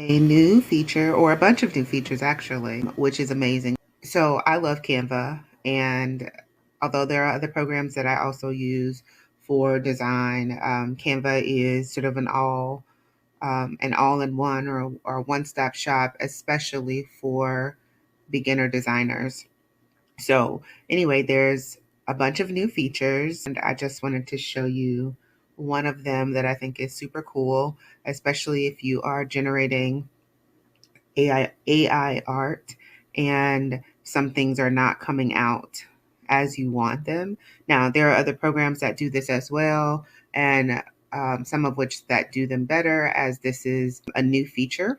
a new feature, or a bunch of new features actually, which is amazing. So I love Canva, and although there are other programs that I also use for design, Canva is sort of an all-in-one or one-stop shop, especially for beginner designers. So anyway, there's a bunch of new features, and I just wanted to show you one of them that I think is super cool, especially if you are generating AI art and some things are not coming out as you want them. Now, there are other programs that do this as well, and some of which that do them better, as this is a new feature.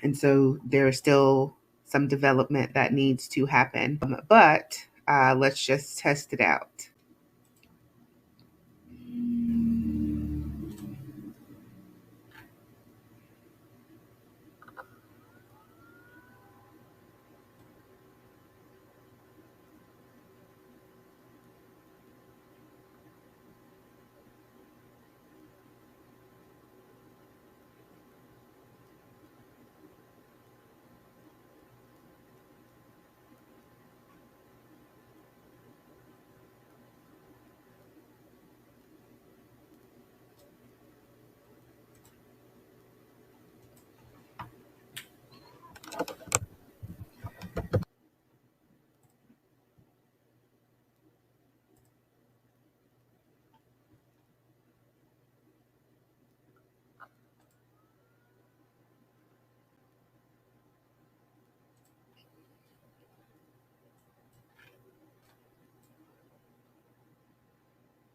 And so there's still some development that needs to happen. But let's just test it out.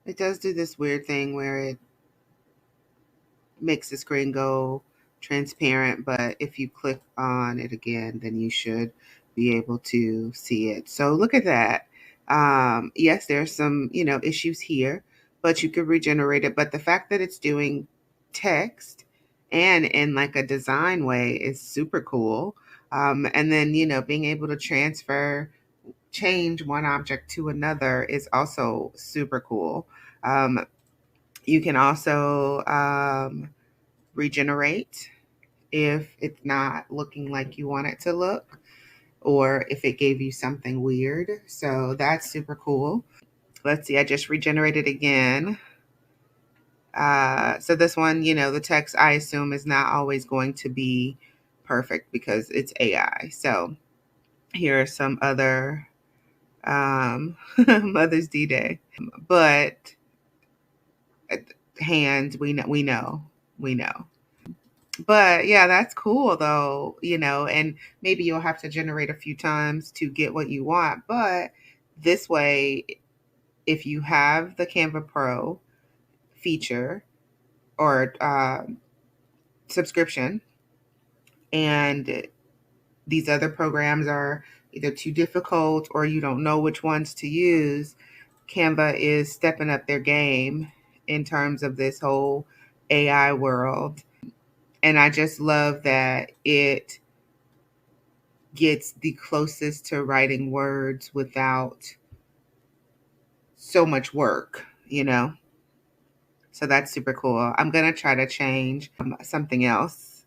It does do this weird thing where it makes the screen go transparent, but if you click on it again, then you should be able to see it. So look at that. Yes, there's some, issues here, but you could regenerate it. But the fact that it's doing text and in like a design way is super cool. And then, being able to change one object to another is also super cool. You can also regenerate if it's not looking like you want it to look, or if it gave you something weird. So that's super cool. Let's see, I just regenerated again. So this one, the text I assume is not always going to be perfect because it's AI. So here are some other Mother's D-Day, but hands, we know. But yeah, that's cool though, and maybe you'll have to generate a few times to get what you want. But this way, if you have the Canva Pro feature or subscription, and these other programs are either too difficult or you don't know which ones to use, Canva is stepping up their game in terms of this whole AI world. And I just love that it gets the closest to writing words without so much work. So that's super cool. I'm going to try to change something else.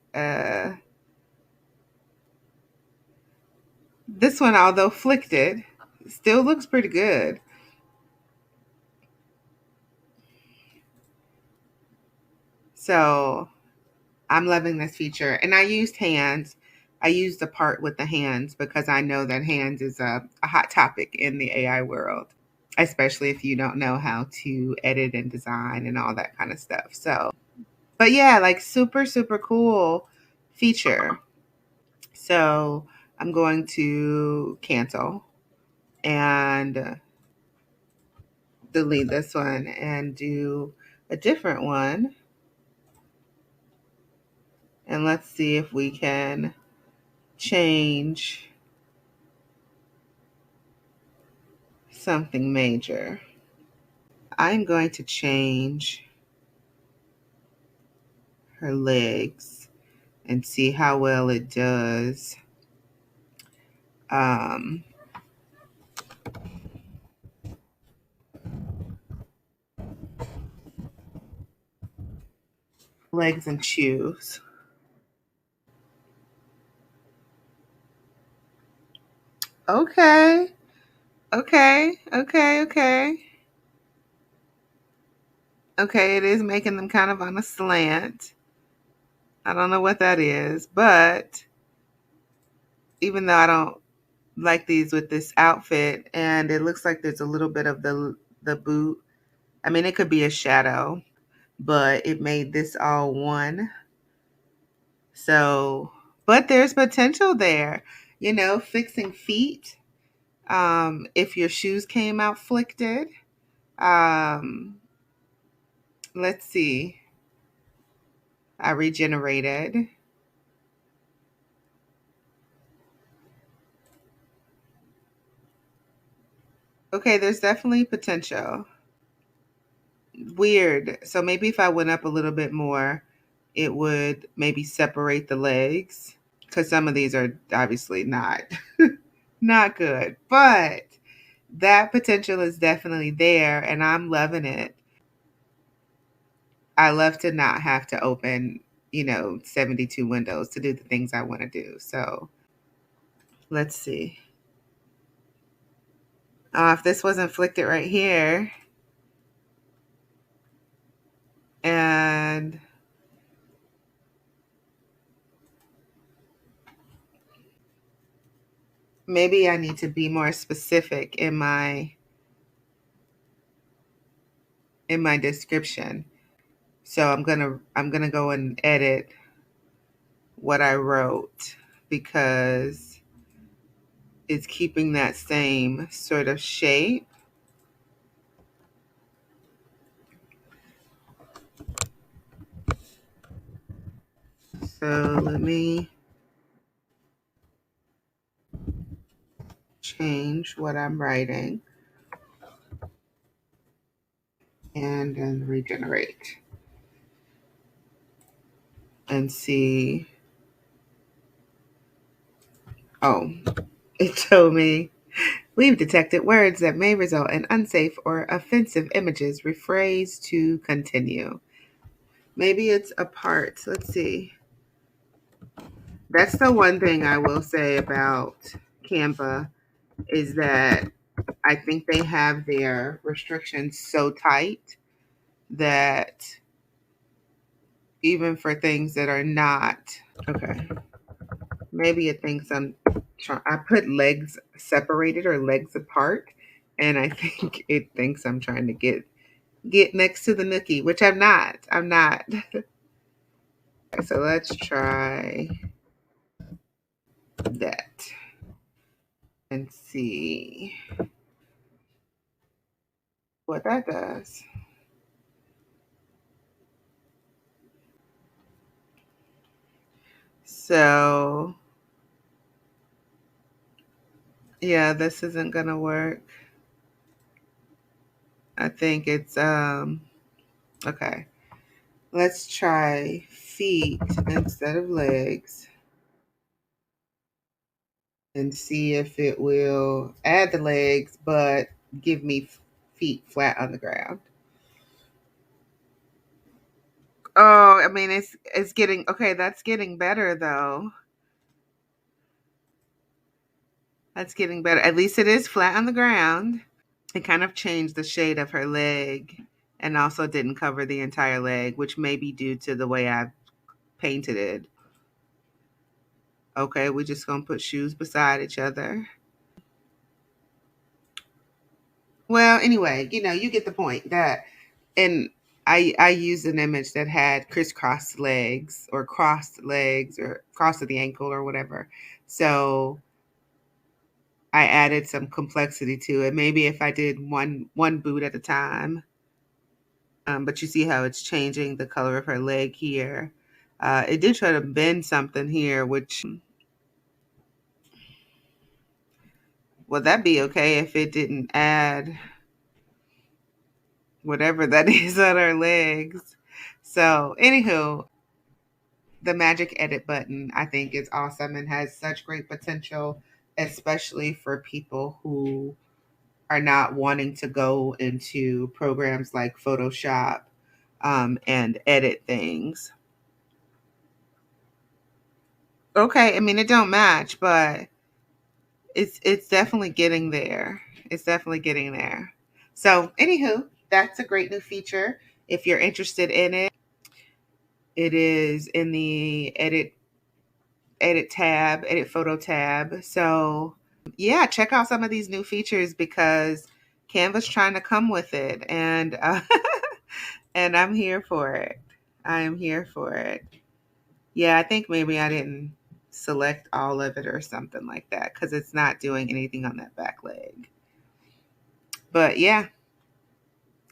This one, although flicked, still looks pretty good. So I'm loving this feature. And I used hands. I used the part with the hands because I know that hands is a hot topic in the AI world, especially if you don't know how to edit and design and all that kind of stuff. So, but yeah, like super, super cool feature. So I'm going to cancel and delete this one and do a different one. And let's see if we can change something major. I'm going to change her legs and see how well it does. Um, Legs and shoes. Okay. Okay. Okay. Okay. Okay. It is making them kind of on a slant. I don't know what that is, but even though I don't like these with this outfit, and it looks like there's a little bit of the boot. I mean, it could be a shadow, but it made this all one. So, but there's potential there, fixing feet. If your shoes came out flicked, um, let's see. I regenerated. Okay, there's definitely potential. Weird. So maybe if I went up a little bit more, it would maybe separate the legs, because some of these are obviously not good. But that potential is definitely there, and I'm loving it. I love to not have to open, 72 windows to do the things I want to do. So let's see. If this wasn't flicked it right here, and maybe I need to be more specific in my description. So I'm gonna go and edit what I wrote, because it's keeping that same sort of shape. So let me change what I'm writing and then regenerate and see. Oh, it told me we've detected words that may result in unsafe or offensive images. Rephrase to continue. Maybe it's a part. Let's see. That's the one thing I will say about Canva, is that I think they have their restrictions so tight that even for things that are not, okay, maybe it thinks I put legs separated or legs apart, and I think it thinks I'm trying to get next to the nookie, which I'm not. I'm not. So let's try that and see what that does. So yeah, this isn't gonna work. I think it's okay. Let's try feet instead of legs and see if it will add the legs but give me feet flat on the ground. Oh, I mean, it's getting okay. That's getting better though. That's getting better. At least it is flat on the ground. It kind of changed the shade of her leg and also didn't cover the entire leg, which may be due to the way I painted it. Okay, we're just gonna put shoes beside each other. Well, anyway, you get the point. That, and I used an image that had crisscross legs or crossed legs or cross of the ankle or whatever. So I added some complexity to it. Maybe if I did one boot at a time. But you see how it's changing the color of her leg here. It did try to bend something here, which, would that be okay if it didn't add whatever that is on her legs? So, anywho, the magic edit button, I think, is awesome and has such great potential, especially for people who are not wanting to go into programs like Photoshop, and edit things. Okay, I mean, it don't match, but It's definitely getting there. It's definitely getting there. So, anywho, that's a great new feature. If you're interested in it, it is in the edit photo tab. So, yeah, check out some of these new features because Canva's trying to come with it, and and I'm here for it. I am here for it. Yeah, I think maybe I didn't select all of it or something like that because it's not doing anything on that back leg. But yeah,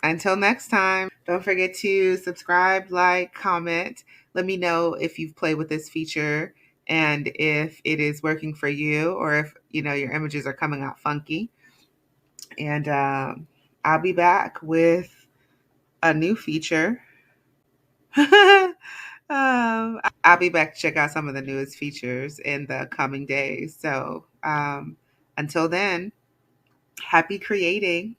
until next time, don't forget to subscribe, like, comment. Let me know if you've played with this feature and if it is working for you or if your images are coming out funky. And I'll be back with a new feature. I'll be back to check out some of the newest features in the coming days. So until then, happy creating.